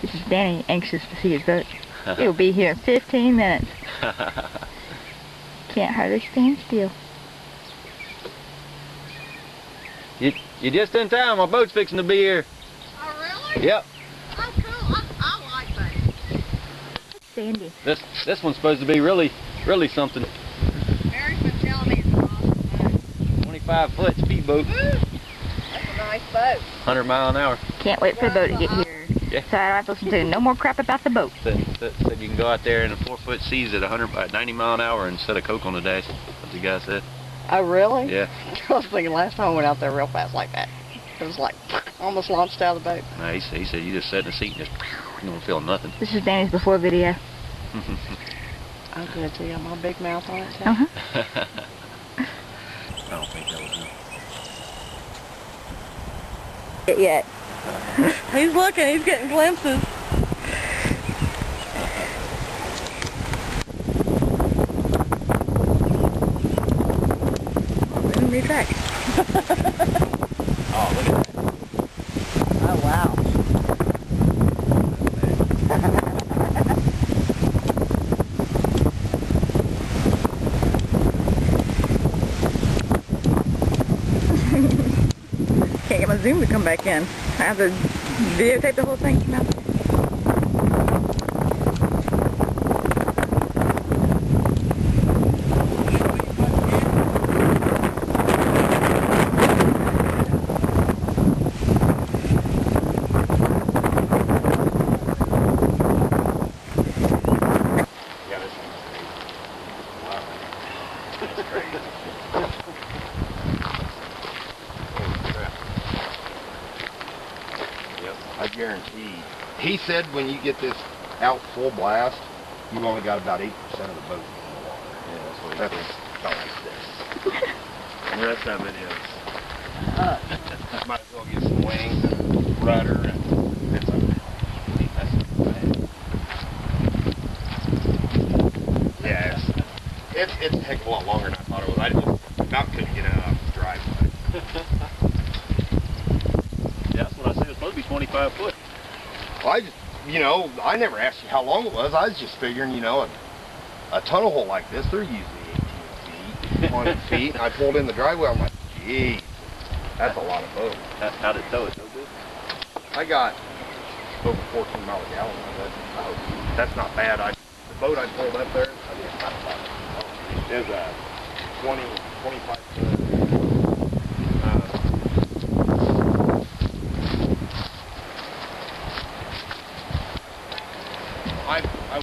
This is Danny, anxious to see his boat. He'll be here in 15 minutes. Can't hardly stand still. You're just in time. My boat's fixing to be here. Oh, really? Yep. Oh, cool. I like that. Sandy. This one's supposed to be really something. Mary's been telling me it's an awesome boat. 25-foot speedboat. That's a nice boat. 100 mile an hour. Can't wait for the boat to get here. Yeah. So I don't have to listen to no more crap about the boat. Said you can go out there in a 4-foot seas at 90 mile an hour and set a Coke on the dash. That's what the guy said. Oh, really? Yeah. I was thinking last time I went out there real fast like that. It was like almost launched out of the boat. No, he said you just sit in the seat and just you don't feel nothing. This is Danny's before video. I'm going to tell you my big mouth on it too. I don't think that was him. It yet. He's looking. He's getting glimpses. Retract. Oh, look at that. Oh, wow. Can't get my zoom to come back in. I have to videotape the whole thing. No. I guarantee. He said when you get this out full blast, you've only got about 8% of the boat in the water. Yeah, that's what he That's said. about like this. And the rest of it is Might as well get some wings and rudder and it's yeah, it's a heck of a lot longer than I thought it was. I just about couldn't get it off the driveway. Yeah, that's what I said. It's supposed to be 25 foot. Well, I just, I never asked you how long it was. I was just figuring, a tunnel hole like this, they're usually 18 feet, 20 feet. And I pulled in the driveway, I'm like, geez, that's a lot of boat. How'd it tow it? So good? I got over 14 miles a gallon of it. That's not bad. The boat I pulled up there, I did about 5 is a 25 foot. I